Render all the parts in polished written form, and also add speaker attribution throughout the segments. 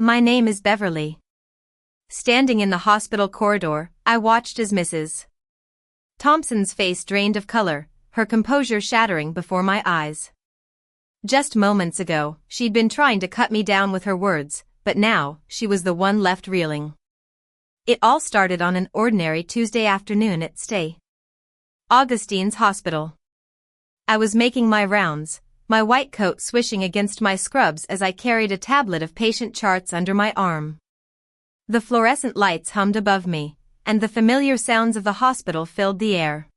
Speaker 1: My name is Beverly. Standing in the hospital corridor, I watched as Mrs. Thompson's face drained of color, her composure shattering before my eyes. Just moments ago, she'd been trying to cut me down with her words, but now, she was the one left reeling. It all started on an ordinary Tuesday afternoon at St. Augustine's Hospital. I was making my rounds, my white coat swishing against my scrubs as I carried a tablet of patient charts under my arm. The fluorescent lights hummed above me, and the familiar sounds of the hospital filled the air.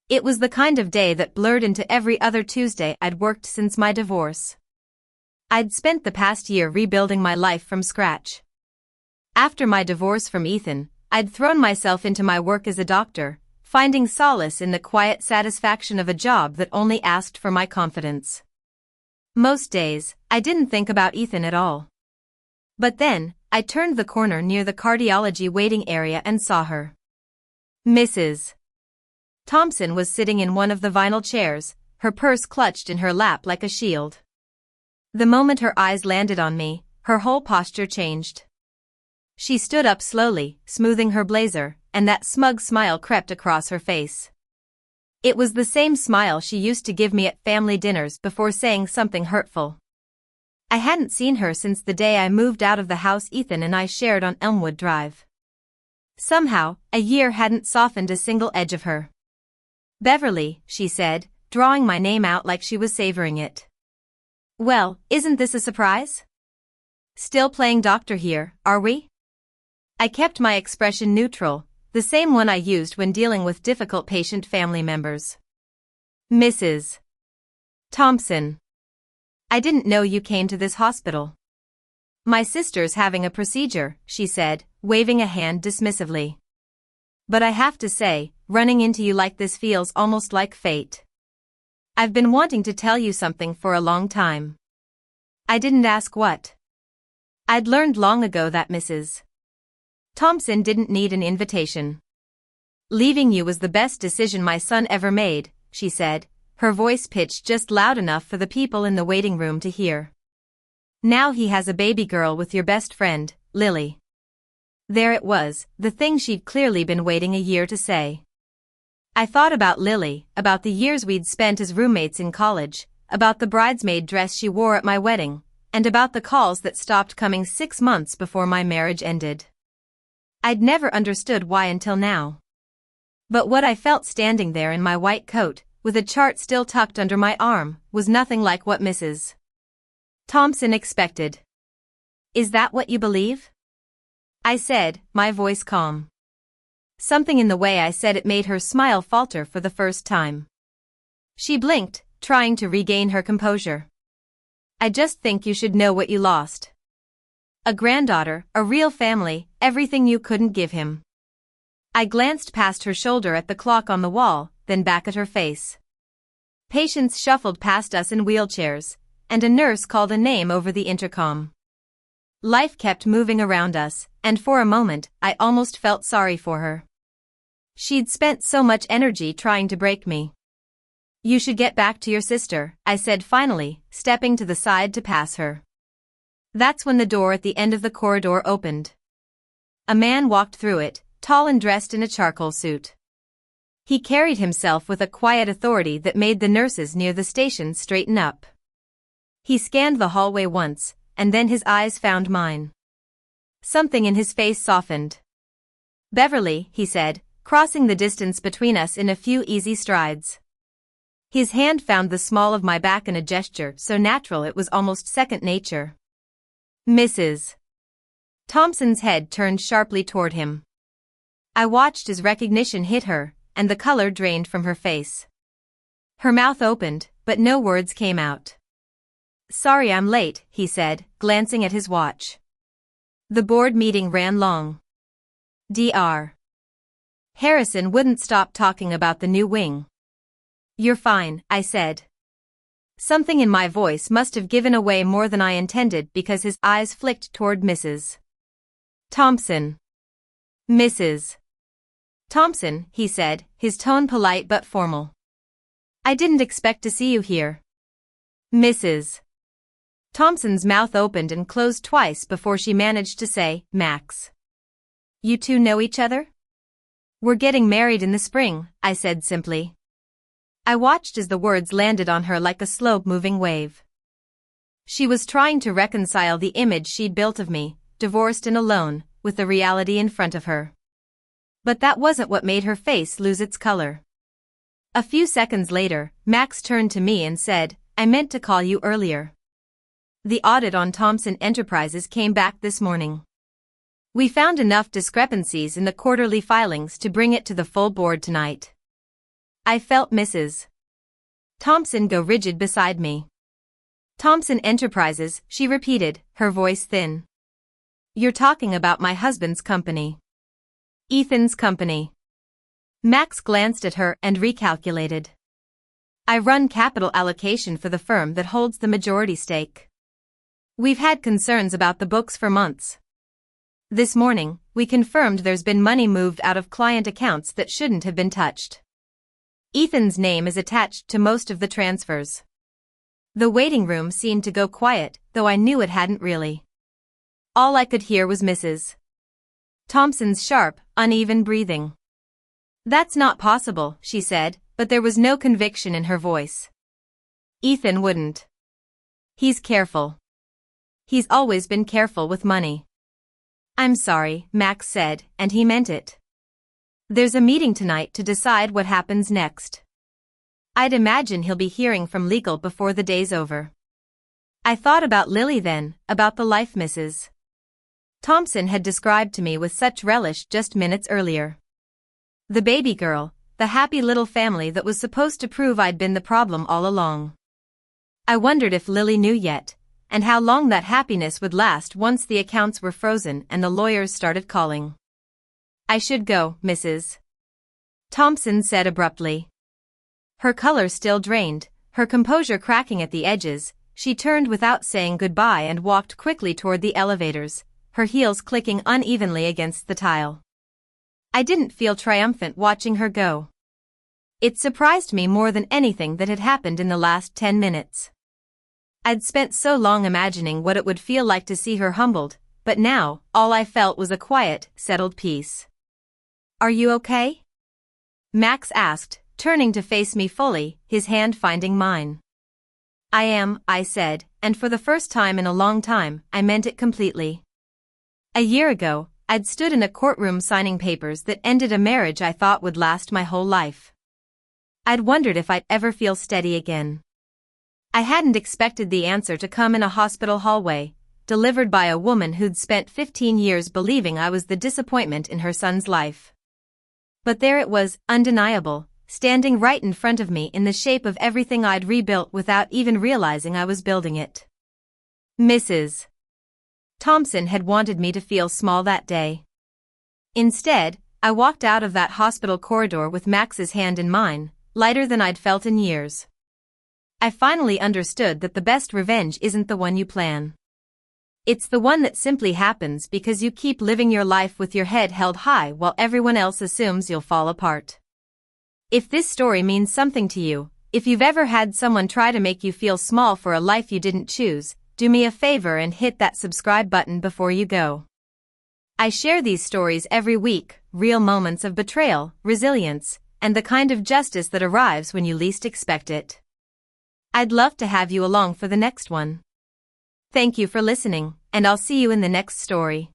Speaker 1: It was the kind of day that blurred into every other Tuesday I'd worked since my divorce. I'd spent the past year rebuilding my life from scratch. After my divorce from Ethan, I'd thrown myself into my work as a doctor, finding solace in the quiet satisfaction of a job that only asked for my confidence. Most days, I didn't think about Ethan at all. But then, I turned the corner near the cardiology waiting area and saw her. Mrs. Thompson was sitting in one of the vinyl chairs, her purse clutched in her lap like a shield. The moment her eyes landed on me, her whole posture changed. She stood up slowly, smoothing her blazer, and that smug smile crept across her face. It was the same smile she used to give me at family dinners before saying something hurtful. I hadn't seen her since the day I moved out of the house Ethan and I shared on Elmwood Drive. Somehow, a year hadn't softened a single edge of her. Beverly, she said, drawing my name out like she was savoring it. Well, isn't this a surprise? Still playing doctor here, are we? I kept my expression neutral, the same one I used when dealing with difficult patient family members. Mrs. Thompson. I didn't know you came to this hospital. My sister's having a procedure, she said, waving a hand dismissively. But I have to say, running into you like this feels almost like fate. I've been wanting to tell you something for a long time. I didn't ask what. I'd learned long ago that Mrs. Thompson didn't need an invitation. Leaving you was the best decision my son ever made, she said, her voice pitched just loud enough for the people in the waiting room to hear. Now he has a baby girl with your best friend, Lily. There it was, the thing she'd clearly been waiting a year to say. I thought about Lily, about the years we'd spent as roommates in college, about the bridesmaid dress she wore at my wedding, and about the calls that stopped coming 6 months before my marriage ended. I'd never understood why until now. But what I felt standing there in my white coat, with a chart still tucked under my arm, was nothing like what Mrs. Thompson expected. Is that what you believe? I said, my voice calm. Something in the way I said it made her smile falter for the first time. She blinked, trying to regain her composure. I just think you should know what you lost. A granddaughter, a real family, everything you couldn't give him. I glanced past her shoulder at the clock on the wall, then back at her face. Patients shuffled past us in wheelchairs, and a nurse called a name over the intercom. Life kept moving around us, and for a moment, I almost felt sorry for her. She'd spent so much energy trying to break me. You should get back to your sister, I said finally, stepping to the side to pass her. That's when the door at the end of the corridor opened. A man walked through it, tall and dressed in a charcoal suit. He carried himself with a quiet authority that made the nurses near the station straighten up. He scanned the hallway once, and then his eyes found mine. Something in his face softened. Beverly, he said, crossing the distance between us in a few easy strides. His hand found the small of my back in a gesture so natural it was almost second nature. Mrs. Thompson's head turned sharply toward him. I watched as recognition hit her, and the color drained from her face. Her mouth opened, but no words came out. Sorry I'm late, he said, glancing at his watch. The board meeting ran long. Dr. Harrison wouldn't stop talking about the new wing. You're fine, I said. Something in my voice must have given away more than I intended because his eyes flicked toward Mrs. Thompson. Mrs. Thompson, he said, his tone polite but formal. I didn't expect to see you here. Mrs. Thompson's mouth opened and closed twice before she managed to say, "Max. You two know each other?" "We're getting married in the spring," I said simply. I watched as the words landed on her like a slow-moving wave. She was trying to reconcile the image she'd built of me, divorced and alone, with the reality in front of her. But that wasn't what made her face lose its color. A few seconds later, Max turned to me and said, "I meant to call you earlier. The audit on Thompson Enterprises came back this morning. We found enough discrepancies in the quarterly filings to bring it to the full board tonight." I felt Mrs. Thompson go rigid beside me. "Thompson Enterprises," she repeated, her voice thin. "You're talking about my husband's company." "Ethan's company." Max glanced at her and recalculated. "I run capital allocation for the firm that holds the majority stake. We've had concerns about the books for months. This morning, we confirmed there's been money moved out of client accounts that shouldn't have been touched. Ethan's name is attached to most of the transfers." The waiting room seemed to go quiet, though I knew it hadn't really. All I could hear was Mrs. Thompson's sharp, uneven breathing. "That's not possible," she said, but there was no conviction in her voice. "Ethan wouldn't. He's careful. He's always been careful with money." "I'm sorry," Max said, and he meant it. "There's a meeting tonight to decide what happens next. I'd imagine he'll be hearing from legal before the day's over." I thought about Lily then, about the life Mrs. Thompson had described to me with such relish just minutes earlier. The baby girl, the happy little family that was supposed to prove I'd been the problem all along. I wondered if Lily knew yet, and how long that happiness would last once the accounts were frozen and the lawyers started calling. "I should go, Mrs. Thompson said abruptly. Her color still drained, her composure cracking at the edges. She turned without saying goodbye and walked quickly toward the elevators, her heels clicking unevenly against the tile. I didn't feel triumphant watching her go. It surprised me more than anything that had happened in the last 10 minutes. I'd spent so long imagining what it would feel like to see her humbled, but now, all I felt was a quiet, settled peace. "Are you okay?" Max asked, turning to face me fully, his hand finding mine. "I am," I said, and for the first time in a long time, I meant it completely. A year ago, I'd stood in a courtroom signing papers that ended a marriage I thought would last my whole life. I'd wondered if I'd ever feel steady again. I hadn't expected the answer to come in a hospital hallway, delivered by a woman who'd spent 15 years believing I was the disappointment in her son's life. But there it was, undeniable, standing right in front of me in the shape of everything I'd rebuilt without even realizing I was building it. Mrs. Thompson had wanted me to feel small that day. Instead, I walked out of that hospital corridor with Max's hand in mine, lighter than I'd felt in years. I finally understood that the best revenge isn't the one you plan. It's the one that simply happens because you keep living your life with your head held high while everyone else assumes you'll fall apart. If this story means something to you, if you've ever had someone try to make you feel small for a life you didn't choose, do me a favor and hit that subscribe button before you go. I share these stories every week, real moments of betrayal, resilience, and the kind of justice that arrives when you least expect it. I'd love to have you along for the next one. Thank you for listening, and I'll see you in the next story.